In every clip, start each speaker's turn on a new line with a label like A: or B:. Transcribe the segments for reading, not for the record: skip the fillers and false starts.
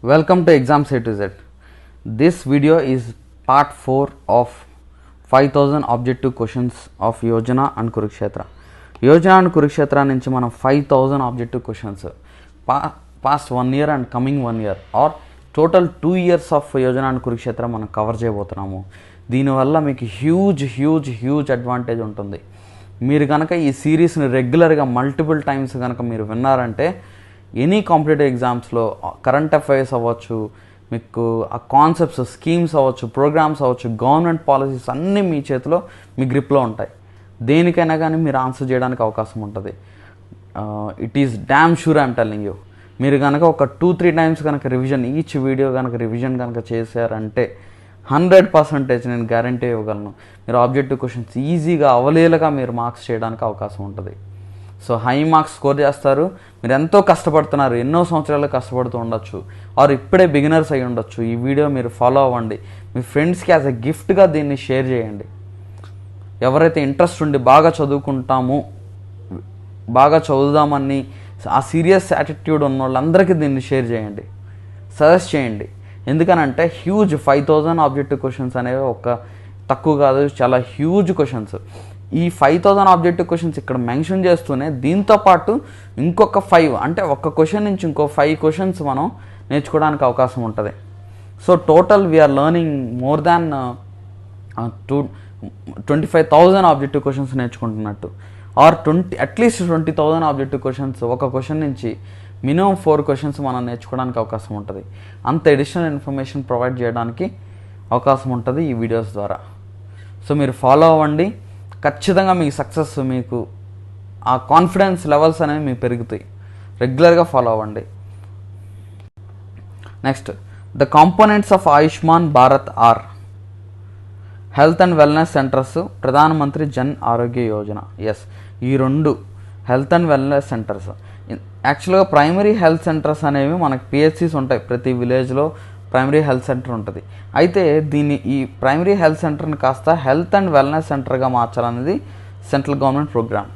A: Welcome to Exams A to Z. This video is part 4 of 5000 objective questions of Yojana and Kurukshetra. Yojana and Kurukshetra నుంచి మనం 5000 objective questions past 1 year and coming 1 year or total 2 years of Yojana and Kurukshetra మనం cover చేయబోతున్నాము. దీనివల్ల మీకు huge advantage ఉంటుంది. మీరు కనుక ఈ సిరీస్ని రెగ్యులర్గా మల్టిపుల్ టైమ్స్ కనుక మీరు విన్నారంటే ఎనీ కాంపిటేటివ్ ఎగ్జామ్స్లో కరెంట్ అఫైర్స్ అవ్వచ్చు, మీకు ఆ కాన్సెప్ట్స్ స్కీమ్స్ అవ్వచ్చు, ప్రోగ్రామ్స్ అవ్వచ్చు, గవర్నమెంట్ పాలసీస్ అన్నీ మీ చేతిలో మీ గ్రిప్లో ఉంటాయి. దేనికైనా కానీ మీరు ఆన్సర్ చేయడానికి అవకాశం ఉంటుంది. It is damn sure I'm telling you. మీరు కనుక ఒక 2-3 టైమ్స్ కనుక రివిజన్, ఈచ్ వీడియో కనుక రివిజన్ కనుక చేశారంటే 100% నేను గ్యారంటీ ఇవ్వగలను, మీరు ఆబ్జెక్టివ్ క్వశ్చన్స్ ఈజీగా అవలేలుగా మీరు మార్క్స్ చేయడానికి అవకాశం ఉంటుంది. సో హై మార్క్స్ స్కోర్ చేస్తారు. మీరు ఎంతో కష్టపడుతున్నారు, ఎన్నో సంవత్సరాలు కష్టపడుతూ ఉండొచ్చు, ఆర్ ఇప్పుడే బిగినర్స్ అయి ఉండొచ్చు. ఈ వీడియో మీరు ఫాలో అవ్వండి, మీ ఫ్రెండ్స్కి యాజ్ ఎ గిఫ్ట్గా దీన్ని షేర్ చేయండి. ఎవరైతే ఇంట్రెస్ట్ ఉండి బాగా చదువుకుంటాము, బాగా చదువుదామని ఆ సీరియస్ యాటిట్యూడ్ ఉన్న వాళ్ళందరికీ దీన్ని షేర్ చేయండి, సజెస్ట్ చేయండి. ఎందుకనంటే హ్యూజ్ 5000 ఆబ్జెక్టివ్ క్వశ్చన్స్ అనేవి ఒక తక్కువ కాదు, చాలా హ్యూజ్ క్వశ్చన్స్. ఈ 5000 ఆబ్జెక్టివ్ క్వశ్చన్స్ ఇక్కడ మెన్షన్ చేస్తూనే దీంతోపాటు ఇంకొక 5 అంటే ఒక్క క్వశ్చన్ నుంచి ఇంకో 5 క్వశ్చన్స్ మనం నేర్చుకోవడానికి అవకాశం ఉంటుంది. So total we are learning more than 25,000 objective questions నేర్చుకుంటున్నట్టు, ఆర్ అట్లీస్ట్ 20,000 ఆబ్జెక్టివ్ క్వశ్చన్స్. ఒక క్వశ్చన్ నుంచి మినిమం 4 క్వశ్చన్స్ మనం నేర్చుకోవడానికి అవకాశం ఉంటుంది. అంత ఎడిషనల్ ఇన్ఫర్మేషన్ ప్రొవైడ్ చేయడానికి అవకాశం ఉంటుంది ఈ వీడియోస్ ద్వారా. సో మీరు ఫాలో అవ్వండి, ఖచ్చితంగా మీకు సక్సెస్, మీకు ఆ కాన్ఫిడెన్స్ లెవెల్స్ అనేవి మీకు పెరుగుతాయి. రెగ్యులర్గా ఫాలో అవ్వండి. Next, the components of Ayushman Bharat are health and wellness centres, Pradhan Mantri Jan Arogya Yojana. Yes, ఈ రెండు హెల్త్ అండ్ వెల్నెస్ సెంటర్స్. యాక్చువల్గా ప్రైమరీ హెల్త్ సెంటర్స్ అనేవి మనకి పిహెచ్సిస్ ఉంటాయి, ప్రతి విలేజ్లో ప్రైమరీ హెల్త్ సెంటర్ ఉంటుంది. అయితే ఈ ప్రైమరీ హెల్త్ సెంటర్ని కాస్త హెల్త్ అండ్ వెల్నెస్ సెంటర్గా మార్చాలనేది సెంట్రల్ గవర్నమెంట్ ప్రోగ్రామ్.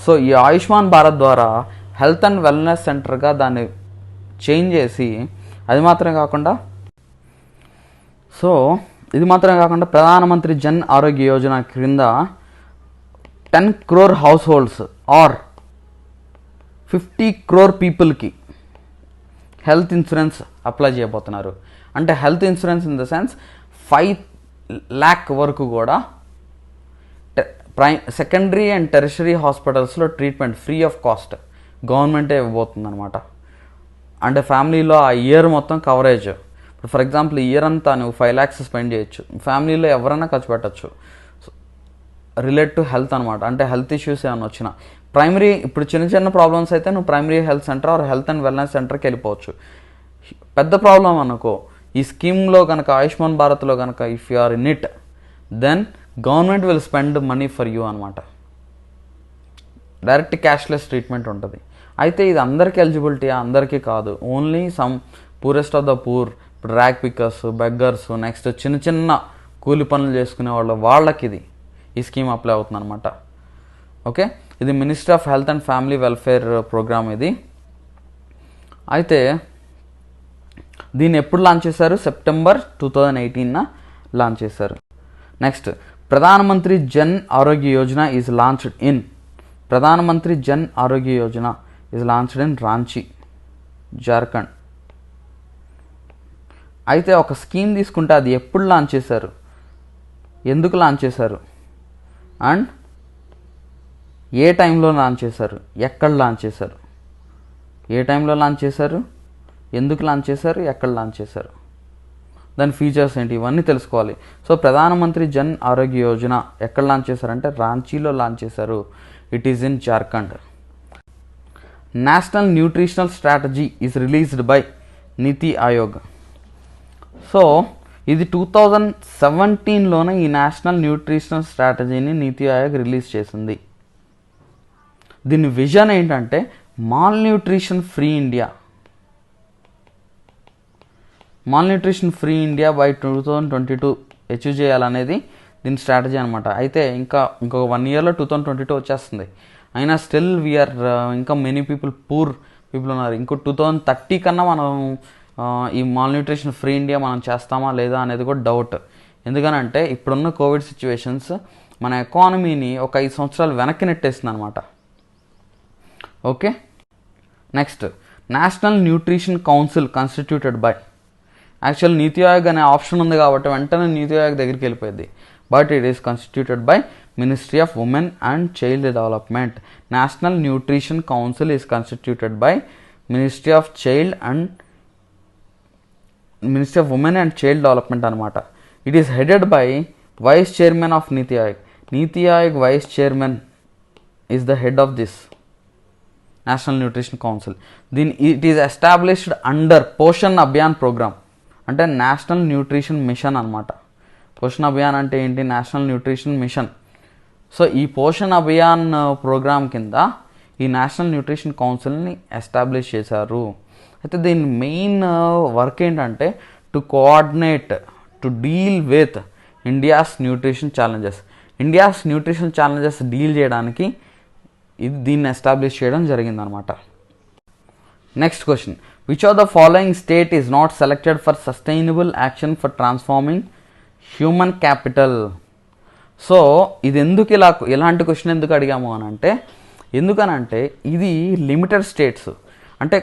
A: సో ఈ ఆయుష్మాన్ భారత్ ద్వారా హెల్త్ అండ్ వెల్నెస్ సెంటర్గా దాన్ని చేంజ్ చేసి, ఇది మాత్రమే కాకుండా ప్రధానమంత్రి జన్ ఆరోగ్య యోజన క్రింద 10 crore households or 50 crore పీపుల్కి హెల్త్ ఇన్సూరెన్స్ అప్లై చేయబోతున్నారు. అంటే health insurance in the sense 5 lakh వరకు కూడా సెకండరీ అండ్ టెరిషరీ హాస్పిటల్స్లో ట్రీట్మెంట్ ఫ్రీ ఆఫ్ కాస్ట్ గవర్నమెంటే ఇవ్వబోతుంది అనమాట. అంటే ఫ్యామిలీలో ఆ ఇయర్ మొత్తం కవరేజ్. ఇప్పుడు ఫర్ ఎగ్జాంపుల్ ఈ ఇయర్ అంతా నువ్వు 5 lakhs స్పెండ్ చేయొచ్చు, ఫ్యామిలీలో ఎవరైనా ఖర్చు పెట్టచ్చు రిలేట్ టు హెల్త్ అనమాట. అంటే హెల్త్ ఇష్యూస్ ఏమైనా వచ్చినా ప్రైమరీ, ఇప్పుడు చిన్న ప్రాబ్లమ్స్ అయితే నువ్వు primary health centre or health and wellness సెంటర్కి వెళ్ళిపోవచ్చు. పెద్ద ప్రాబ్లం అనుకో, ఈ స్కీమ్లో కనుక ఆయుష్మాన్ భారత్లో కనుక if you are in it, then government will spend money for you అనమాట. డైరెక్ట్ క్యాష్లెస్ ట్రీట్మెంట్ ఉంటుంది. అయితే ఇది అందరికీ ఎలిజిబిలిటీ, అందరికీ కాదు, only some poorest of the poor. ఇప్పుడు ర్యాక్ పికర్స్, బెగ్గర్స్, నెక్స్ట్ చిన్న కూలి పనులు చేసుకునే వాళ్ళకి ఈ స్కీమ్ అప్లై అవుతుంది అనమాట. ఓకే, ఇది ministry of health and family welfare programme ఇది. అయితే దీన్ని ఎప్పుడు లాంచ్ చేశారు? September 2018 లాంచ్ చేశారు. నెక్స్ట్, ప్రధానమంత్రి Jan Arogya Yojana is launched in Ranchi, Jharkhand. అయితే ఒక స్కీమ్ తీసుకుంటే అది ఎప్పుడు లాంచ్ చేశారు, ఎందుకు లాంచ్ చేశారు, అండ్ ఏ టైంలో లాంచ్ చేశారు, ఎక్కడ లాంచ్ చేశారు, ఏ టైంలో లాంచ్ చేశారు, ఎందుకు లాంచ్ చేశారు, ఎక్కడ లాంచ్ చేశారు, దాని ఫీచర్స్ ఏంటి, ఇవన్నీ తెలుసుకోవాలి. సో ప్రధానమంత్రి జన్ ఆరోగ్య యోజన ఎక్కడ లాంచ్ చేశారంటే రాంచీలో లాంచ్ చేశారు. It is in Jharkhand. National nutritional strategy is released by NITI Aayog. So ఇది 2017లోనే ఈ నేషనల్ న్యూట్రిషనల్ స్ట్రాటజీని నీతి ఆయోగ్ రిలీజ్ చేసింది. దీని విజన్ ఏంటంటే mall nutrition free India by 2022 achieve చేయాలనేది దీని స్ట్రాటజీ అనమాట. అయితే ఇంకొక 1 yearలో 2022 వచ్చేస్తుంది. అయినా స్టిల్ వీఆర్ ఇంకా మెనీ పూర్ పీపుల్ ఉన్నారు. ఇంకో 2030 కన్నా మనం ఈ మాల్ న్యూట్రిషన్ ఫ్రీ ఇండియా మనం చేస్తామా లేదా అనేది కూడా డౌట్. ఎందుకనంటే ఇప్పుడున్న కోవిడ్ సిచ్యువేషన్స్ మన ఎకానమీని ఒక 5 సంవత్సరాలు వెనక్కి నెట్టేస్తుంది అనమాట. Okay, next national nutrition council constituted by. Actual నీతి ఆయోగ్ అనే ఆప్షన్ ఉంది కాబట్టి వెంటనే నీతి ఆయోగ్ దగ్గరికి వెళ్ళిపోయింది. But it is constituted by ministry of women and child development. National nutrition council is constituted by ministry of women and child development అనమాట. It is headed by vice chairman of NITI Aayog. NITI Aayog vice chairman is the head of this national nutrition council. It is established under Poshan Abhiyan programme. అంటే national nutrition mission అనమాట. పోషణ్ అభియాన్ అంటే ఏంటి? National nutrition machine. So ఈ Poshan Abhiyan programme కింద ఈ national nutrition కౌన్సిల్ని establish చేశారు. అయితే దీని మెయిన్ వర్క్ ఏంటంటే to coordinate, to deal with India's nutrition challenges deal చేయడానికి దీన్ని ఎస్టాబ్లిష్ చేయడం జరిగిందనమాట. Next question, which of the following state is not selected for sustainable action for transforming human capital? So ఇది ఎందుకు ఇలాంటి క్వశ్చన్ ఎందుకు అడిగాము అని అంటే, ఎందుకనంటే ఇది లిమిటెడ్ స్టేట్స్, అంటే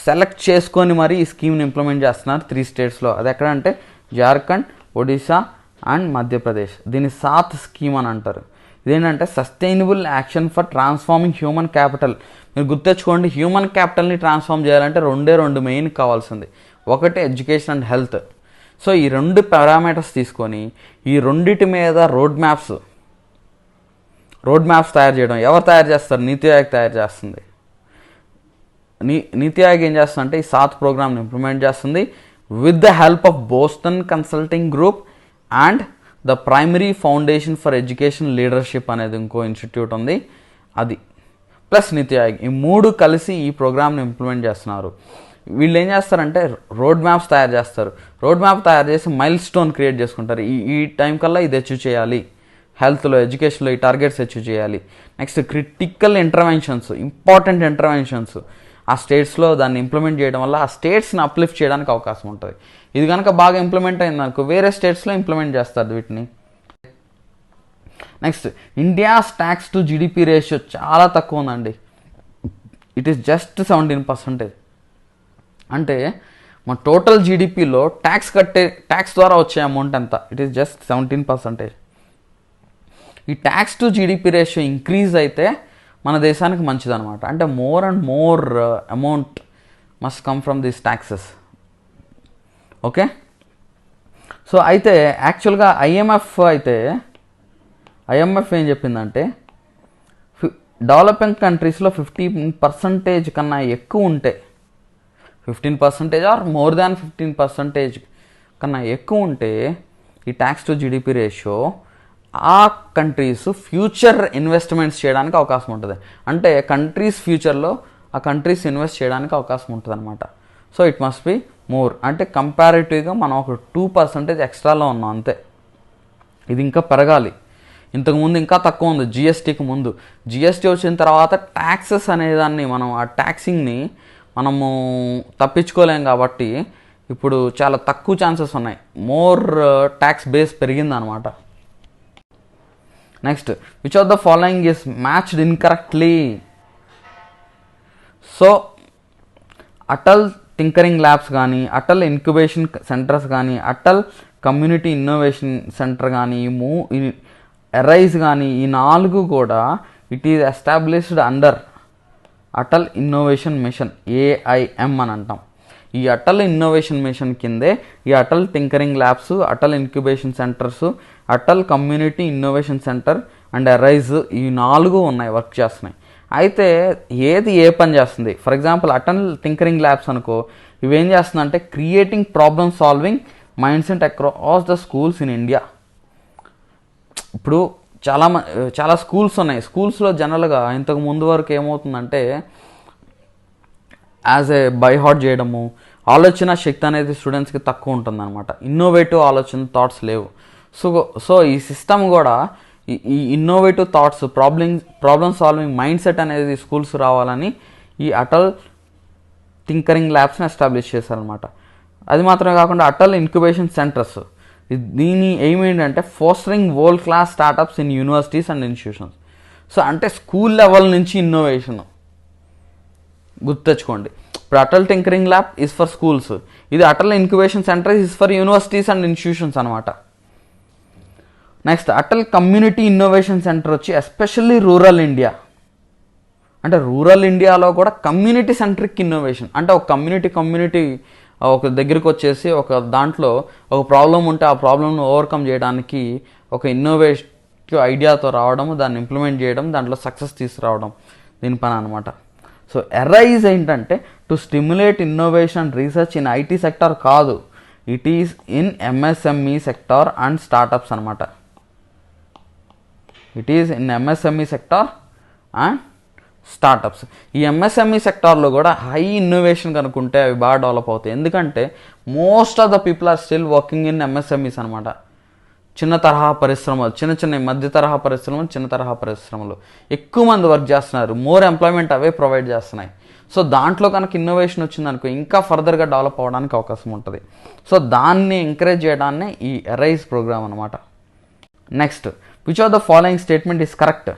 A: సెలెక్ట్ చేసుకొని మరి ఈ స్కీమ్ని ఇంప్లిమెంట్ చేస్తున్నారు 3 స్టేట్స్లో. అది ఎక్కడంటే జార్ఖండ్, ఒడిశా అండ్ మధ్యప్రదేశ్. దీన్ని సాత్ స్కీమ్ అని అంటారు. ఇదేంటంటే sustainable action for transforming human capital. మీరు గుర్తెచ్చుకోండి, హ్యూమన్ క్యాపిటల్ని ట్రాన్స్ఫార్మ్ చేయాలంటే రెండు మెయిన్ కావాల్సింది. ఒకటి ఎడ్యుకేషన్ అండ్ హెల్త్. సో ఈ 2 పారామీటర్స్ తీసుకొని ఈ రెండిటి మీద రోడ్ మ్యాప్స్ తయారు చేయడం. ఎవరు తయారు చేస్తారు? నీతి ఆయోగ్ తయారు చేస్తుంది. నీతి ఆయోగ్ ఏం చేస్తుందంటే ఈ సాత్ ప్రోగ్రామ్ని ఇంప్లిమెంట్ చేస్తుంది with the help of Boston consulting group and the primary foundation for education leadership అనేది ఇంకో ఇన్స్టిట్యూట్ ఉంది, అది ప్లస్ నీతి ఆయోగ్. ఈ 3 కలిసి ఈ ప్రోగ్రామ్ని ఇంప్లిమెంట్ చేస్తున్నారు. వీళ్ళు ఏం చేస్తారంటే రోడ్ మ్యాప్స్ తయారు చేస్తారు. రోడ్ మ్యాప్ తయారు చేసి మైల్ స్టోన్ క్రియేట్ చేసుకుంటారు. ఈ టైం కల్లా ఇది అచీవ్ చేయాలి, హెల్త్లో, ఎడ్యుకేషన్లో ఈ టార్గెట్స్ అచీవ్ చేయాలి. Next critical interventions, important interventions ఆ స్టేట్స్లో దాన్ని ఇంప్లిమెంట్ చేయడం వల్ల ఆ స్టేట్స్ని అప్లిఫ్ట్ చేయడానికి అవకాశం ఉంటుంది. ఇది కనుక బాగా ఇంప్లిమెంట్ అయిందనుకో వేరే స్టేట్స్లో ఇంప్లిమెంట్ చేస్తారు వీటిని. Next India's tax to GDP ratio చాలా తక్కువ ఉందండి. It is just 17%. అంటే మన టోటల్ జీడిపిలో ట్యాక్స్ ద్వారా వచ్చే అమౌంట్ ఎంత? It is just 17%. ఈ tax to GDP ratio increase అయితే మన దేశానికి మంచిదన్నమాట. అంటే more and more amount must come from these taxes. Okay, so అయితే యాక్చువల్గా ఐఎంఎఫ్ ఏం చెప్పిందంటే డెవలపింగ్ కంట్రీస్లో 15% కన్నా ఎక్కువ ఉంటే, 15% ఆర్ మోర్ దాన్ 15% కన్నా ఎక్కువ ఉంటే ఈ ట్యాక్స్ టు జీడిపి రేషియో ఆ కంట్రీస్ ఫ్యూచర్ ఇన్వెస్ట్మెంట్స్ చేయడానికి అవకాశం ఉంటుంది. అంటే కంట్రీస్ ఫ్యూచర్లో ఆ కంట్రీస్ ఇన్వెస్ట్ చేయడానికి అవకాశం ఉంటుంది అనమాట. So it must be more. అంటే కంపారిటివ్గా మనం ఒక 2% ఎక్స్ట్రాలో ఉన్నాం అంతే. ఇది ఇంకా పెరగాలి. ఇంతకుముందు ఇంకా తక్కువ ఉంది జిఎస్టీకి ముందు. జిఎస్టీ వచ్చిన తర్వాత ట్యాక్సెస్ అనేదాన్ని మనం ఆ ట్యాక్సింగ్ని మనము తప్పించుకోలేం కాబట్టి ఇప్పుడు చాలా తక్కువ ఛాన్సెస్ ఉన్నాయి. మోర్ ట్యాక్స్ బేస్ పెరిగిందనమాట. Next, which of the following is matched incorrectly? So Atal tinkering labs కానీ, అటల్ ఇన్క్యుబేషన్ సెంటర్స్ కానీ, అటల్ కమ్యూనిటీ ఇన్నోవేషన్ సెంటర్ కానీ, ఎరైజ్ కానీ, ఈ 4 కూడా it is established under Atal innovation mission, AIM అని అంటాం. ఈ అటల్ ఇన్నోవేషన్ మిషన్ కిందే ఈ Atal tinkering labs, Atal incubation centres, Atal community innovation centre and ARISE, ఈ 4 ఉన్నాయి, వర్క్ చేస్తున్నాయి. అయితే ఏది ఏ పని చేస్తుంది? For example Atal tinkering labs అనుకో, ఇవేం చేస్తుందంటే creating problem solving mind set across the schools in India. ఇప్పుడు చాలా స్కూల్స్ ఉన్నాయి. స్కూల్స్లో జనరల్గా ఇంతకు ముందు వరకు ఏమవుతుందంటే యాజ్ ఏ బై హార్ట్ చేయడము, ఆలోచన శక్తి అనేది స్టూడెంట్స్కి తక్కువ ఉంటుందన్నమాట. ఇన్నోవేటివ్ ఆలోచన థాట్స్ లేవు. సో ఈ సిస్టమ్ కూడా ఈ innovative thoughts, problem solving mind set అనేది స్కూల్స్ రావాలని ఈ అటల్ టింకరింగ్ ల్యాబ్స్ని ఎస్టాబ్లిష్ చేశారనమాట. అది మాత్రమే కాకుండా అటల్ ఇంక్యుబేషన్ సెంటర్స్, దీని ఎయిమ్ ఏంటంటే fostering world class startups in universities and institutions. So అంటే స్కూల్ లెవెల్ నుంచి ఇన్నోవేషన్ గుర్తుతెచ్చుకోండి. ఇప్పుడు Atal tinkering lab is for schools, ఇది Atal incubation centre is for universities and institutions అనమాట. Next Atal community innovation centre వచ్చి especially rural India, అంటే rural ఇండియాలో కూడా కమ్యూనిటీ సెంట్రిక్ ఇన్నోవేషన్, అంటే ఒక కమ్యూనిటీ ఒక దగ్గరికి వచ్చేసి ఒక దాంట్లో ఒక ప్రాబ్లం ఉంటే ఆ ప్రాబ్లమ్ను ఓవర్కమ్ చేయడానికి ఒక ఇన్నోవేటివ్ ఐడియాతో రావడం, దాన్ని ఇంప్లిమెంట్ చేయడం, దాంట్లో సక్సెస్ తీసుకురావడం దీని పని అనమాట. సో ఎరైజ్ ఏంటంటే to stimulate innovation research in IT sector కాదు, it is in MSME sector and startups అనమాట. It is in MSME sector and startups. ఈ ఎంఎస్ఎంఈ సెక్టార్లో కూడా హై ఇన్నోవేషన్ కనుక్కుంటే అవి బాగా డెవలప్ అవుతాయి. ఎందుకంటే most of the people are still working in MSMEs అనమాట. చిన్న తరహా పరిశ్రమలు, చిన్న మధ్య తరహా పరిశ్రమలు, చిన్న తరహా పరిశ్రమలు ఎక్కువ మంది వర్క్ చేస్తున్నారు, మోర్ ఎంప్లాయ్మెంట్ అవే ప్రొవైడ్ చేస్తున్నాయి. సో దాంట్లో కనుక ఇన్నోవేషన్ వచ్చిందనుకో ఇంకా ఫర్దర్గా డెవలప్ అవ్వడానికి అవకాశం ఉంటుంది. సో దాన్ని ఎంకరేజ్ చేయడాన్ని ఈ ఎరైజ్ ప్రోగ్రామ్ అనమాట. Next, which of the following statement is correct?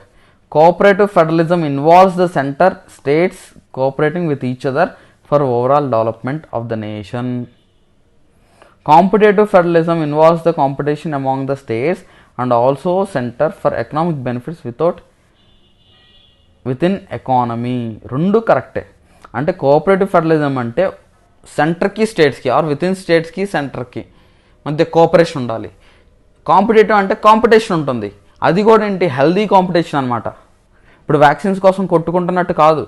A: Cooperative federalism involves the centre states cooperating with each other for overall development of the nation. Competitive federalism involves the competition among the states and also center for economic benefits within economy. రెండు కరెక్టే. అంటే cooperative federalism అంటే సెంటర్కి స్టేట్స్కి are within స్టేట్స్కి సెంటర్కి మధ్య cooperation ఉండాలి. కాంపిటేటివ్ అంటే కాంపిటీషన్ ఉంటుంది, అది కూడా ఏంటి హెల్దీ కాంపిటీషన్ అనమాట. ఇప్పుడు వ్యాక్సిన్స్ కోసం కొట్టుకుంటున్నట్టు కాదు,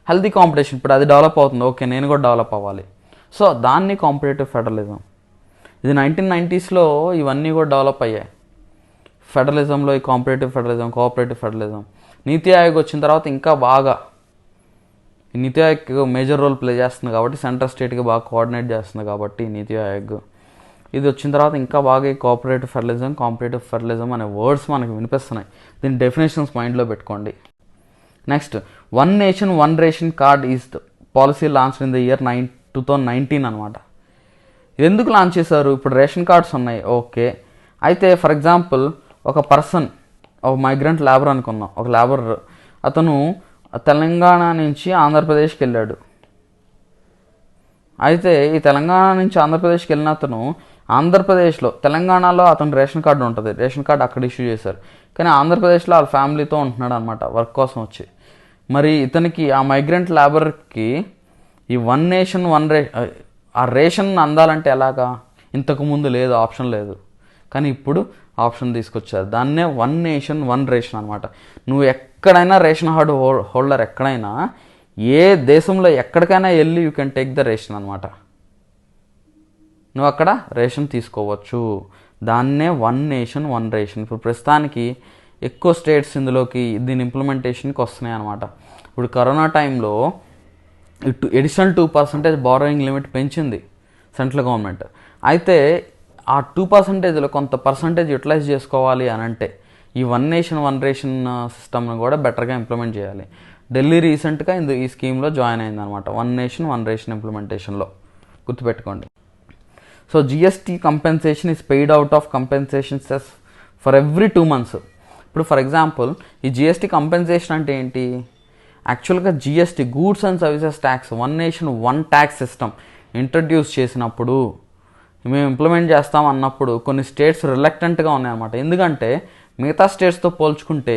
A: హెల్దీ కాంపిటీషన్. ఇప్పుడు అది డెవలప్ అవుతుంది, ఓకే నేను కూడా డెవలప్ అవ్వాలి. సో దాన్ని కాంపిటేటివ్ ఫెడరలిజం. ఇది 1990s ఇవన్నీ కూడా డెవలప్ అయ్యాయి. ఫెడరలిజంలో ఈ కాంపిటేటివ్ ఫెడరలిజం, కోఆపరేటివ్ ఫెడరలిజం. నీతి ఆయోగ్ వచ్చిన తర్వాత ఇంకా బాగా ఈ నీతి ఆయోగ్ మేజర్ రోల్ ప్లే చేస్తుంది కాబట్టి, సెంట్రల్ స్టేట్కి బాగా కోఆర్డినేట్ చేస్తుంది కాబట్టి నీతి ఆయోగ్. ఇది వచ్చిన తర్వాత ఇంకా బాగా ఈ కోఆపరేటివ్ ఫెడరలిజం, కాంపిటేటివ్ ఫెడరలిజం అనే వర్డ్స్ మనకు వినిపిస్తున్నాయి. దీని డెఫినేషన్స్ మైండ్లో పెట్టుకోండి. Next, one nation one ration card is the policy launch in the year 2019 అనమాట. ఇది ఎందుకు లాంచ్ చేశారు? ఇప్పుడు రేషన్ కార్డ్స్ ఉన్నాయి, ఓకే. అయితే ఫర్ ఎగ్జాంపుల్ ఒక పర్సన్, ఒక మైగ్రెంట్ లేబర్ అనుకున్నాం, ఒక లేబర్ అతను తెలంగాణ నుంచి ఆంధ్రప్రదేశ్కి వెళ్ళాడు. అయితే ఈ తెలంగాణ నుంచి ఆంధ్రప్రదేశ్కి వెళ్ళిన అతను ఆంధ్రప్రదేశ్లో, తెలంగాణలో అతను రేషన్ కార్డు ఉంటుంది, రేషన్ కార్డు అక్కడ ఇష్యూ చేశారు. కానీ ఆంధ్రప్రదేశ్లో వాళ్ళ ఫ్యామిలీతో ఉంటున్నాడు అనమాట వర్క్ కోసం వచ్చి. మరి ఇతనికి ఆ మైగ్రెంట్ లేబర్కి ఈ వన్ నేషన్ ఆ రేషన్ అందాలంటే ఎలాగా? ఇంతకుముందు లేదు, ఆప్షన్ లేదు. కానీ ఇప్పుడు ఆప్షన్ తీసుకొచ్చారు. దాన్నే వన్ నేషన్ వన్ రేషన్ అనమాట. నువ్వు ఎక్కడైనా రేషన్ హోల్డర్ ఎక్కడైనా, ఏ దేశంలో ఎక్కడికైనా వెళ్ళి you can take the ration అనమాట. నువ్వు అక్కడ రేషన్ తీసుకోవచ్చు. దాన్నే వన్ నేషన్ వన్ రేషన్. ఇప్పుడు ప్రస్తుతానికి ఎక్కువ స్టేట్స్ ఇందులోకి దీని ఇంప్లిమెంటేషన్కి వస్తున్నాయి అనమాట. ఇప్పుడు కరోనా టైంలో అడిషనల్ 2% బారోయింగ్ లిమిట్ పెంచింది సెంట్రల్ గవర్నమెంట్. అయితే ఆ 2%లో కొంత పర్సంటేజ్ యూటిలైజ్ చేసుకోవాలి అని అంటే ఈ వన్ నేషన్ వన్ రేషన్ సిస్టమ్ను కూడా బెటర్గా ఇంప్లిమెంట్ చేయాలి. ఢిల్లీ రీసెంట్గా ఈ స్కీమ్లో జాయిన్ అయిందనమాట, వన్ నేషన్ వన్ రేషన్ ఇంప్లిమెంటేషన్లో. గుర్తుపెట్టుకోండి. So GST compensation is paid out of compensation cess for every 2 months. ఇప్పుడు ఫర్ ఎగ్జాంపుల్ ఈ జిఎస్టీ కంపెన్సేషన్ అంటే ఏంటి? యాక్చువల్గా GST, goods and services tax, one nation one tax system introduce చేసినప్పుడు, మేము implement చేస్తాం అన్నప్పుడు కొన్ని స్టేట్స్ రిలక్టెంట్గా ఉన్నాయన్నమాట. ఎందుకంటే మిగతా స్టేట్స్తో పోల్చుకుంటే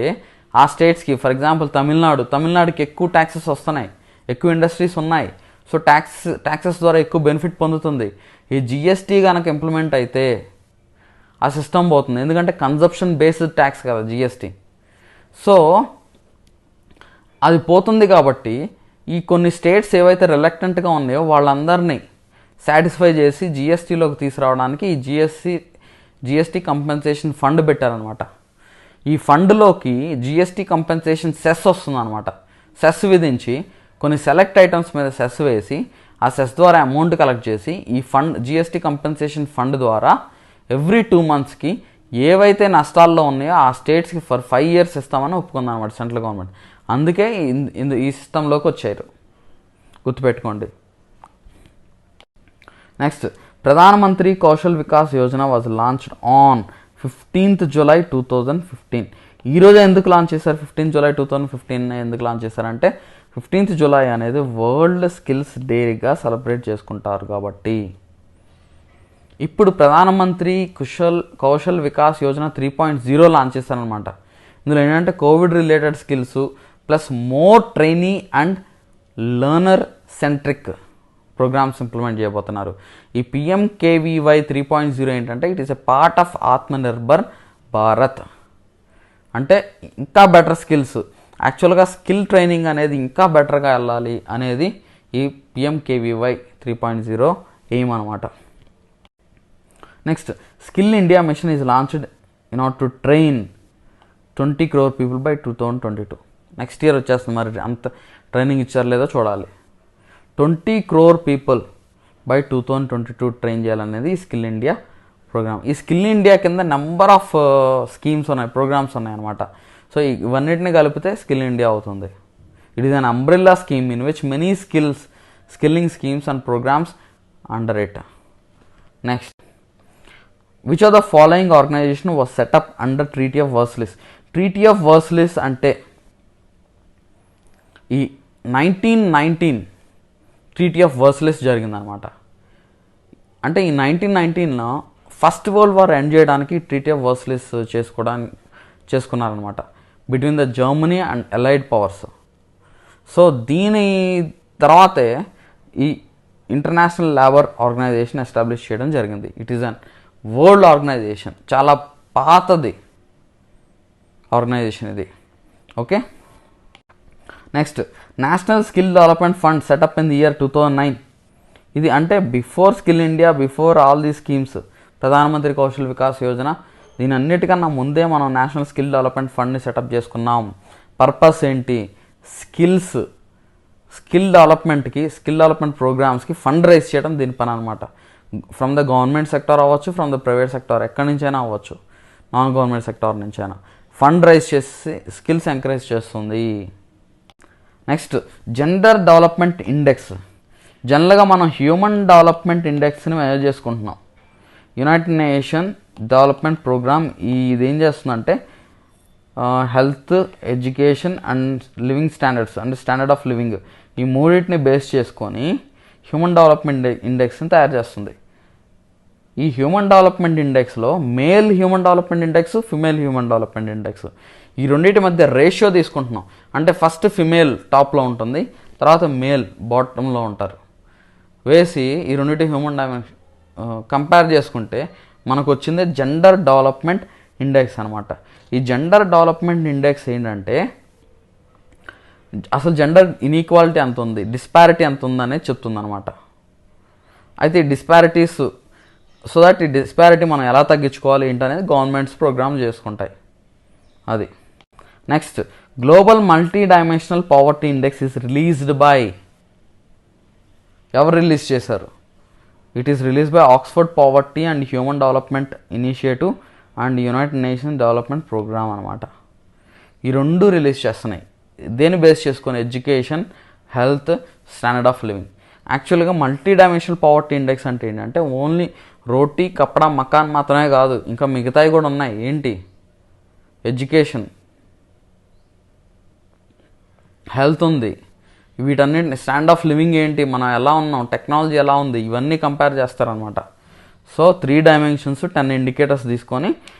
A: ఆ స్టేట్స్కి, ఫర్ ఎగ్జాంపుల్ తమిళనాడుకి ఎక్కువ ట్యాక్సెస్ వస్తున్నాయి, ఎక్కువ ఇండస్ట్రీస్ ఉన్నాయి. సో ట్యాక్సెస్ ద్వారా ఎక్కువ బెనిఫిట్ పొందుతుంది. ఈ జిఎస్టీ కనుక ఇంప్లిమెంట్ అయితే ఆ సిస్టమ్ పోతుంది. ఎందుకంటే కన్జంప్షన్ బేస్డ్ ట్యాక్స్ కదా జిఎస్టీ. సో అది పోతుంది కాబట్టి ఈ కొన్ని స్టేట్స్ ఏవైతే రిలక్టెంట్గా ఉన్నాయో వాళ్ళందరినీ సాటిస్ఫై చేసి జిఎస్టీలోకి తీసుకురావడానికి ఈ జిఎస్టీ కంపెన్సేషన్ ఫండ్ పెట్టారనమాట. ఈ ఫండ్లోకి జిఎస్టీ కంపెన్సేషన్ సెస్ వస్తుందన్నమాట. సెస్ విధించి కొన్ని సెలెక్ట్ ఐటమ్స్ మీద సెస్ వేసి ఆ సెస్ ద్వారా అమౌంట్ కలెక్ట్ చేసి ఈ ఫండ్ జిఎస్టీ కంపెన్సేషన్ ఫండ్ ద్వారా ఎవ్రీ 2 monthsకి ఏవైతే నష్టాల్లో ఉన్నాయో ఆ స్టేట్స్కి ఫర్ 5 years ఇస్తామని ఒప్పుకుంది అనమాట సెంట్రల్ గవర్నమెంట్. అందుకే ఈ సిస్టంలోకి వచ్చారు. గుర్తుపెట్టుకోండి. నెక్స్ట్, ప్రధానమంత్రి Kaushal Vikas Yojana was launched on 15th July 2015. ఈరోజు ఎందుకు లాంచ్ చేశారు? 15th July 2015 ఎందుకు లాంచ్ చేశారంటే 15th July అనేది వరల్డ్ స్కిల్స్ డేగా సెలబ్రేట్ చేసుకుంటారు కాబట్టి. ఇప్పుడు ప్రధానమంత్రి కౌశల్ వికాస్ యోజన 3.0 లాంచ్ చేశారనమాట. ఇందులో ఏంటంటే COVID related skills plus more trainee and learner centric programmes implement చేయబోతున్నారు. ఈ PMKVY 3.0 ఏంటంటే it is a part of Atmanirbhar Bharat. అంటే ఇంకా బెటర్ స్కిల్స్, యాక్చువల్గా స్కిల్ ట్రైనింగ్ అనేది ఇంకా బెటర్గా వెళ్ళాలి అనేది ఈ PMKVY 3.0 ఎయిమ్ అనమాట. Next, skill India mission is launched in order to train 20 crore people by 2022. Next year వచ్చేస్తుంది, మరి అంత ట్రైనింగ్ ఇచ్చారు లేదో చూడాలి. 20 crore పీపుల్ బై 2022 ట్రైన్ చేయాలనేది ఈ స్కిల్ ఇండియా ప్రోగ్రామ్. ఈ స్కిల్ ఇండియా కింద నెంబర్ ఆఫ్ స్కీమ్స్ ఉన్నాయి, ప్రోగ్రామ్స్ ఉన్నాయన్నమాట. సో ఇవన్నిటిని కలిపితే స్కిల్ ఇండియా అవుతుంది. It is an umbrella scheme in which many skilling schemes and programmes under it. Next, which of the following organisation was set up under treaty of Versailles. Treaty of Versailles అంటే ఈ 1919 treaty of Versailles జరిగిందనమాట. అంటే ఈ 1919లో first world war end చేయడానికి treaty of వర్సలిస్ చేసుకున్నారనమాట between the Germany and allied powers. So దీని తర్వాతే ఈ ఇంటర్నేషనల్ లేబర్ ఆర్గనైజేషన్ ఎస్టాబ్లిష్ చేయడం జరిగింది. It is an world organisation, చాలా పాతది ఆర్గనైజేషన్ ఇది. Okay, next, national skill development fund set up in the year 2009. ఇది అంటే before skill India, before all the schemes, Pradhan Mantri Kaushal Vikas Yojana, దీని అన్నిటికన్నా ముందే మనం నేషనల్ స్కిల్ డెవలప్మెంట్ ఫండ్ని సెటప్ చేసుకున్నాం. పర్పస్ ఏంటి? స్కిల్ డెవలప్మెంట్ ప్రోగ్రామ్స్కి ఫండ్ రైజ్ చేయడం దీని పని అనమాట. ఫ్రమ్ ద గవర్నమెంట్ సెక్టార్ అవ్వచ్చు, ఫ్రమ్ ద ప్రైవేట్ సెక్టార్, ఎక్కడి నుంచైనా అవ్వచ్చు, నాన్ గవర్నమెంట్ సెక్టార్ నుంచైనా ఫండ్ రైజ్ చేసి స్కిల్స్ ఎంకరేజ్ చేస్తుంది. Next, gender development index. జనరల్గా మనం హ్యూమన్ డెవలప్మెంట్ ఇండెక్స్ని మెజర్ చేసుకుంటున్నాం. యునైటెడ్ నేషన్ డెవలప్మెంట్ ప్రోగ్రామ్ ఇది ఏం చేస్తుందంటే health, education and living standards అంటే స్టాండర్డ్ ఆఫ్ లివింగ్, ఈ మూడింటిని బేస్ చేసుకొని హ్యూమన్ డెవలప్మెంట్ ఇండెక్స్ని తయారు చేస్తుంది. ఈ హ్యూమన్ డెవలప్మెంట్ ఇండెక్స్లో male human development index, female human development index, ఈ రెండింటి మధ్య రేషియో తీసుకుంటున్నాం. అంటే ఫస్ట్ ఫిమేల్ టాప్లో ఉంటుంది, తర్వాత మేల్ బాటంలో ఉంటారు. వేసి ఈ రెండింటి హ్యూమన్ డైమెన్షన్ కంపేర్ చేసుకుంటే మనకు వచ్చిందే జెండర్ డెవలప్మెంట్ ఇండెక్స్ అనమాట. ఈ జెండర్ డెవలప్మెంట్ ఇండెక్స్ ఏంటంటే అసలు జెండర్ ఇన్ఈక్వాలిటీ ఎంత ఉంది, డిస్పారిటీ ఎంత ఉందనేది చెప్తుంది అనమాట. అయితే ఈ డిస్పారిటీస్, సో దట్ ఈ డిస్పారిటీ మనం ఎలా తగ్గించుకోవాలి ఏంటనేది గవర్నమెంట్స్ ప్రోగ్రామ్ చేసుకుంటాయి. అది. Next, global multi dimensional poverty index is released by, ఎవరు రిలీజ్ చేశారు? It is release by Oxford poverty and human development initiative and United Nations development programme అనమాట. ఈ రెండు రిలీజ్ చేస్తున్నాయి. దేని బేస్ చేసుకొని? Education, health, standard of living. యాక్చువల్గా multi dimensional poverty index అంటే ఏంటంటే ఓన్లీ రోటీ, కపడా, మకాన్ మాత్రమే కాదు, ఇంకా మిగతాయి కూడా ఉన్నాయి. ఏంటి? ఎడ్యుకేషన్, హెల్త్ ఉంది, వీటన్నిటిని, స్టాండ్ ఆఫ్ లివింగ్ ఏంటి, మనం ఎలా ఉన్నాం, టెక్నాలజీ ఎలా ఉంది, ఇవన్నీ కంపేర్ చేస్తారనమాట. సో 3 డైమెన్షన్స్ 10 ఇండికేటర్స్ తీసుకొని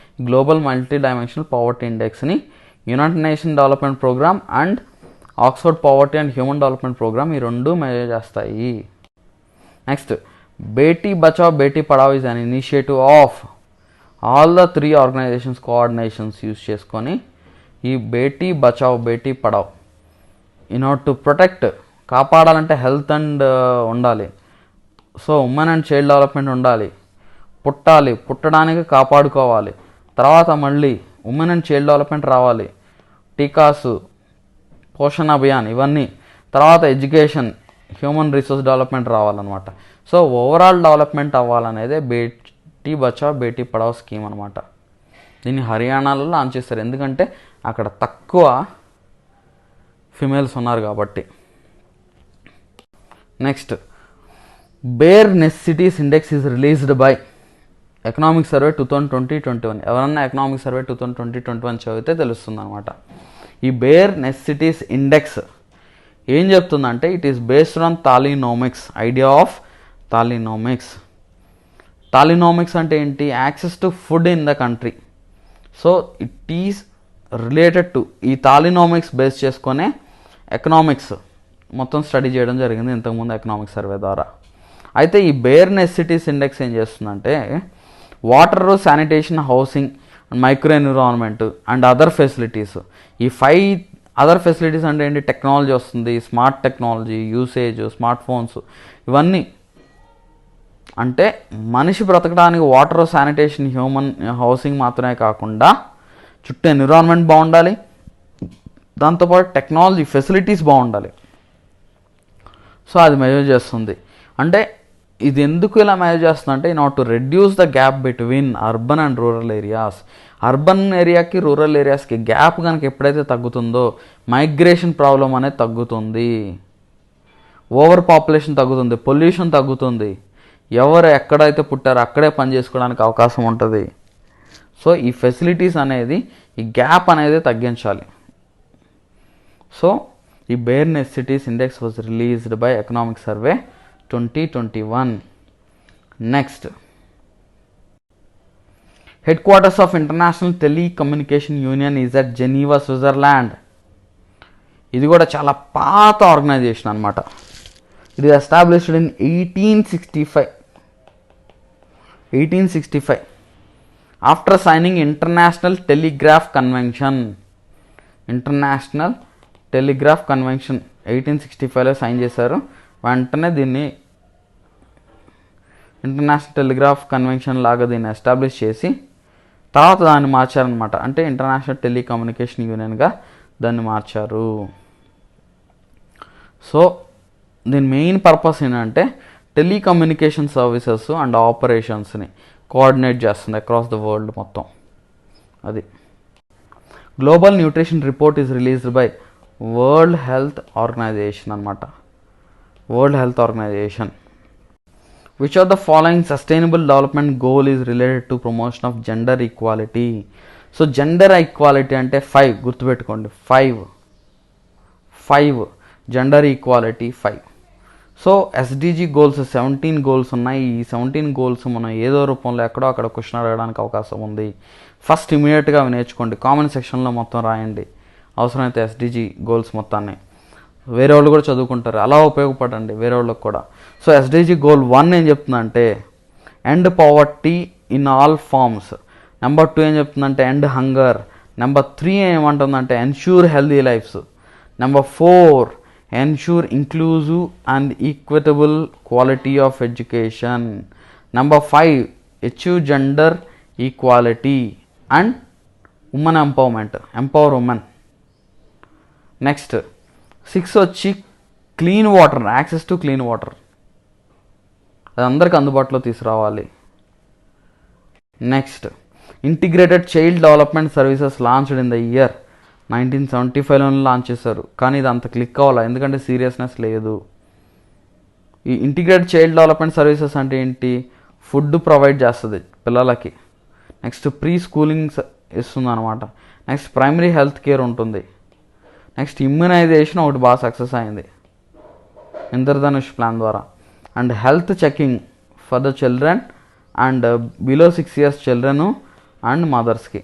A: గ్లోబల్ మల్టీ డైమెన్షనల్ పావర్టీ ఇండెక్స్ని united nation development programme and Oxford poverty and human development programme ఈ రెండు మెజర్ చేస్తాయి. Next, Beti Bachao Beti Padhao is an initiative of all the 3 organisations coordinations use చేసుకొని ఈ Beti Bachao Beti Padhao in order to protect, కాపాడాలంటే health and ఉండాలి, so women and child development ఉండాలి, పుట్టడానికి కాపాడుకోవాలి, తర్వాత మళ్ళీ ఉమెన్ అండ్ చైల్డ్ డెవలప్మెంట్ రావాలి, టీకాసు, పోషణ అభియాన్ ఇవన్నీ, తర్వాత ఎడ్యుకేషన్, హ్యూమన్ రిసోర్స్ డెవలప్మెంట్ రావాలన్నమాట. సో ఓవరాల్ డెవలప్మెంట్ అవ్వాలనేదే బేటీ బచావ్ బేటీ పడావ్ స్కీమ్ అనమాట. దీన్ని హర్యానాలో లాంచ్ చేస్తారు, ఎందుకంటే అక్కడ తక్కువ ఫిమేల్స్ ఉన్నారు కాబట్టి. Next, bare necessities index is released by economic survey 2020-21. ఎవరన్నా ఎకనామిక్ సర్వే 2020-21 చదివితే తెలుస్తుంది అనమాట. ఈ బేర్ నెసెసిటీస్ ఇండెక్స్ ఏం చెప్తుందంటే it is based on thalinomics, idea of thalinomics. Thalinomics అంటే ఏంటి? Access to food in the country. So it is related to ఈ థాలినోమిక్స్ బేస్ చేసుకొనే ఎకనామిక్స్ మొత్తం స్టడీ చేయడం జరిగింది ఇంతకుముందు ఎకనామిక్ సర్వే ద్వారా. అయితే ఈ బేర్ నెసెసిటీస్ ఇండెక్స్ ఏం చేస్తుందంటే water, sanitation, housing, micro environment and other facilities, ఈ 5 అదర్ ఫెసిలిటీస్ అంటే ఏంటి? టెక్నాలజీ వస్తుంది, smart technology usage, smart phones, ఇవన్నీ అంటే మనిషి బ్రతకడానికి వాటర్, శానిటేషన్, హ్యూమన్ హౌసింగ్ మాత్రమే కాకుండా చుట్టూ ఎన్విరాన్మెంట్ బాగుండాలి, దాంతోపాటు టెక్నాలజీ ఫెసిలిటీస్ బాగుండాలి. సో అది మెజర్ చేస్తుంది. అంటే ఇది ఎందుకు ఇలా మెజర్ చేస్తుంది అంటే in order to reduce the gap between urban and rural areas. Urban ఏరియాకి రూరల్ ఏరియాస్కి గ్యాప్ కనుక ఎప్పుడైతే తగ్గుతుందో మైగ్రేషన్ ప్రాబ్లం అనేది తగ్గుతుంది, ఓవర్ పాపులేషన్ తగ్గుతుంది, పొల్యూషన్ తగ్గుతుంది, ఎవరు ఎక్కడైతే పుట్టారో అక్కడే పని చేసుకోవడానికి అవకాశం ఉంటుంది. సో ఈ ఫెసిలిటీస్ అనేది ఈ గ్యాప్ అనేది తగ్గించాలి. సో ఈ bare necessities index was released by economic survey 2021. Next, headquarters of international telecommunication union is at Geneva, Switzerland. ఇది కూడా చాలా పాత ఆర్గనైజేషన్ అనమాట. ఇది established in 1865 after signing international telegraph convention. 1865లో సైన్ చేశారు. వెంటనే దీన్ని ఇంటర్నేషనల్ టెలిగ్రాఫ్ కన్వెన్షన్ లాగా దీన్ని ఎస్టాబ్లిష్ చేసి తర్వాత దాన్ని మార్చారనమాట. అంటే ఇంటర్నేషనల్ టెలికమ్యూనికేషన్ యూనియన్గా దాన్ని మార్చారు. సో దీని మెయిన్ పర్పస్ ఏంటంటే టెలికమ్యూనికేషన్ సర్వీసెస్ అండ్ ఆపరేషన్స్ని కోఆర్డినేట్ చేస్తుంది అక్రాస్ ద వరల్డ్ మొత్తం. అది global nutrition report is released by world health organisation అనమాట. World health organisation. Which of the following sustainable development goal is related to promotion of gender equality. So gender equality అంటే 5 గుర్తుపెట్టుకోండి. 5 gender equality 5. So SDG goals 17 goals ఉన్నాయి. ఈ 17 goals మనం ఏదో రూపంలో ఎక్కడో అక్కడ క్వశ్చన్ అడగడానికి అవకాశం ఉంది. ఫస్ట్ ఇమీడియట్గా అవి నేర్చుకోండి, కామెంట్ సెక్షన్లో మొత్తం రాయండి. అవసరమైతే ఎస్డిజి గోల్స్ మొత్తాన్ని వేరే వాళ్ళు కూడా చదువుకుంటారు, అలా ఉపయోగపడండి వేరే వాళ్ళకి కూడా. సో ఎస్డిజి గోల్ 1 ఏం చెప్తుందంటే end poverty in all forms. Number 2 ఏం చెప్తుందంటే ఎండ్ హంగర్. నెంబర్ 3 ఏమంటుందంటే ensure healthy lifes. Number 4 ensure inclusive and equitable quality of education. Number 5 achieve gender equality and women empowerment, empower women. Next 6 వచ్చి clean water, access to clean water, అది అందరికి అందుబాటులో తీసుకురావాలి. Next integrated child development services launched in the year 1975లోనే launch చేశారు. కానీ ఇది అంత క్లిక్ అవ్వాలి, ఎందుకంటే సీరియస్నెస్ లేదు. ఈ ఇంటిగ్రేటెడ్ చైల్డ్ డెవలప్మెంట్ సర్వీసెస్ అంటే ఏంటి? ఫుడ్ ప్రొవైడ్ చేస్తుంది పిల్లలకి. నెక్స్ట్ ప్రీ స్కూలింగ్ ఇస్తుంది అనమాట. నెక్స్ట్ ప్రైమరీ హెల్త్ కేర్ ఉంటుంది. నెక్స్ట్ ఇమ్యునైజేషన్ ఒకటి బాగా సక్సెస్ అయింది ఇంద్రధనుష్ ప్లాన్ ద్వారా. And health checking for the children and below 6 years children and మదర్స్కి.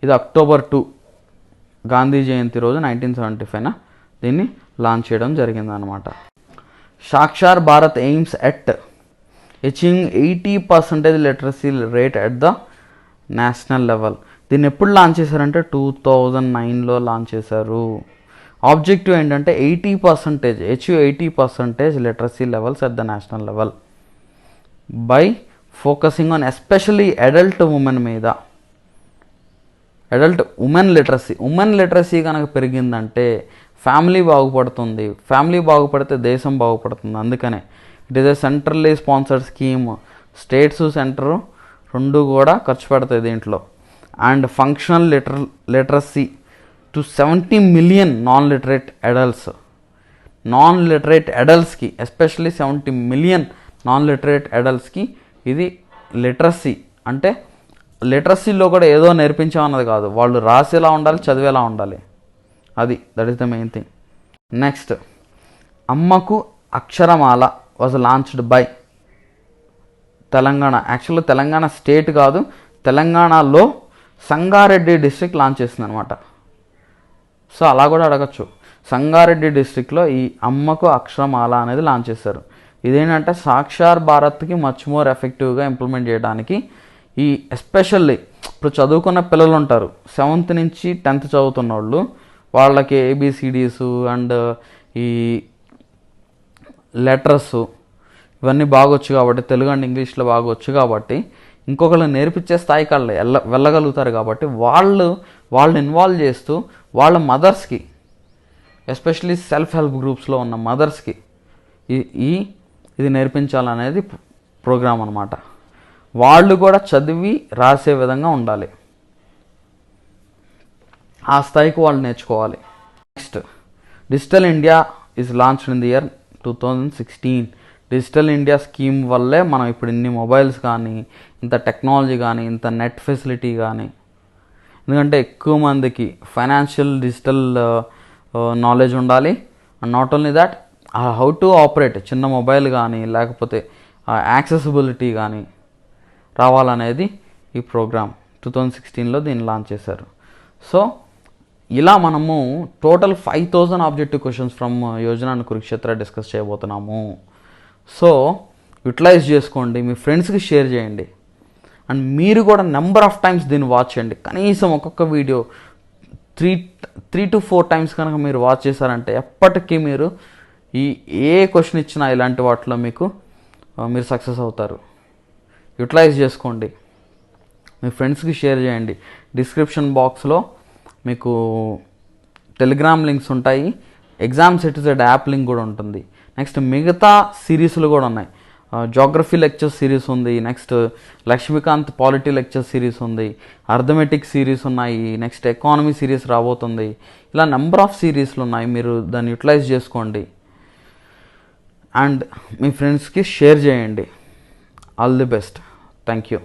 A: ఇది October 2 గాంధీ జయంతి రోజు 1975 దీన్ని లాంచ్ చేయడం జరిగిందనమాట. Saakshar Bharat aims at achieving 80% literacy rate at the national level. దీన్ని ఎప్పుడు లాంచ్ చేశారంటే 2009లో లాంచ్ చేశారు. ఆబ్జెక్టివ్ ఏంటంటే 80% achieve 80% literacy levels at the national level by focusing on especially adult women మీద. అడల్ట్ ఉమెన్ లిటరసీ కనుక పెరిగిందంటే ఫ్యామిలీ బాగుపడుతుంది, ఫ్యామిలీ బాగుపడితే దేశం బాగుపడుతుంది. అందుకనే it is a centrally sponsored scheme. States centre రెండు కూడా ఖర్చు పెడతాయి దీంట్లో. And functional literacy to 70 million non literate adults. Non literate అడల్ట్స్కి, ఎస్పెషల్లీ 70 మిలియన్ నాన్ లిటరేట్ అడల్ట్స్కి ఇది లిటరసీ. అంటే లిటరసీలో కూడా ఏదో నేర్పించామన్నది కాదు, వాళ్ళు రాసేలా ఉండాలి, చదివేలా ఉండాలి. That is the main thing. Next, అమ్మకు అక్షరమాల వాజ్ లాంచ్డ్ బై తెలంగాణ. యాక్చువల్గా తెలంగాణ స్టేట్ కాదు, తెలంగాణలో సంగారెడ్డి డిస్ట్రిక్ట్ లాంచ్ చేసింది అనమాట. సో అలా కూడా అడగచ్చు. సంగారెడ్డి డిస్ట్రిక్ట్లో ఈ అమ్మకు అక్షరమాల అనేది లాంచ్ చేశారు. ఇదేంటంటే సాక్షార్ భారత్కి మచ్ మోర్ ఎఫెక్టివ్గా ఇంప్లిమెంట్ చేయడానికి, ఈ ఎస్పెషల్లీ ఇప్పుడు చదువుకున్న పిల్లలు ఉంటారు, 7th నుంచి 10th చదువుతున్న వాళ్ళు, వాళ్ళకి ఏబిసిడీస్ అండ్ ఈ లెటర్స్ ఇవన్నీ బాగొచ్చు కాబట్టి, తెలుగు అండ్ ఇంగ్లీష్లో బాగొచ్చు కాబట్టి ఇంకొకళ్ళు నేర్పించే స్థాయికి వాళ్ళు వెళ్ళగలుగుతారు. కాబట్టి వాళ్ళు ఇన్వాల్వ్ చేస్తూ వాళ్ళ మదర్స్కి, ఎస్పెషలీ సెల్ఫ్ హెల్ప్ గ్రూప్స్లో ఉన్న మదర్స్కి ఇది నేర్పించాలనేది ప్రోగ్రామ్ అనమాట. వాళ్ళు కూడా చదివి రాసే విధంగా ఉండాలి, ఆ స్థాయికి వాళ్ళు నేర్చుకోవాలి. Next, digital India is launched in the year 2016. Digital India scheme వల్లే మనం ఇప్పుడు ఇన్ని మొబైల్స్ కానీ, ఇంత టెక్నాలజీ కానీ, ఇంత నెట్ ఫెసిలిటీ కానీ, ఎందుకంటే ఎక్కువ మందికి ఫైనాన్షియల్ డిజిటల్ నాలెడ్జ్ ఉండాలి. And not only that, how to operate చిన్న మొబైల్ కానీ, లేకపోతే యాక్సెసిబిలిటీ కానీ రావాలనేది ఈ ప్రోగ్రామ్ 2016లో దీన్ని లాంచ్ చేశారు. సో ఇలా మనము total 5000 objective questions from Yojana and Kurukshetra discuss చేయబోతున్నాము. సో యూటిలైజ్ చేసుకోండి, మీ ఫ్రెండ్స్కి షేర్ చేయండి, అండ్ మీరు కూడా నెంబర్ ఆఫ్ టైమ్స్ దీన్ని వాచ్ చేయండి. కనీసం ఒక్కొక్క వీడియో 3 to 4 టైమ్స్ కనుక మీరు వాచ్ చేశారంటే ఎప్పటికీ మీరు ఏ క్వశ్చన్ ఇచ్చినా ఇలాంటి వాటిలో మీరు సక్సెస్ అవుతారు. యూటిలైజ్ చేసుకోండి, మీ ఫ్రెండ్స్కి షేర్ చేయండి. డిస్క్రిప్షన్ బాక్స్లో మీకు టెలిగ్రామ్ లింక్స్ ఉంటాయి, ఎగ్జామ్ సెటిజెడ్ యాప్ లింక్ కూడా ఉంటుంది. నెక్స్ట్ మిగతా సిరీస్లు కూడా ఉన్నాయి. జోగ్రఫీ లెక్చర్ సిరీస్ ఉంది, next Laxmikanth polity lecture series ఉంది, అర్థమెటిక్ సిరీస్ ఉన్నాయి, నెక్స్ట్ ఎకానమీ సిరీస్ రాబోతుంది. ఇలా నెంబర్ ఆఫ్ సిరీస్లు ఉన్నాయి, మీరు దాన్ని యూటిలైజ్ చేసుకోండి అండ్ మీ ఫ్రెండ్స్కి షేర్ చేయండి. All the best. Thank you.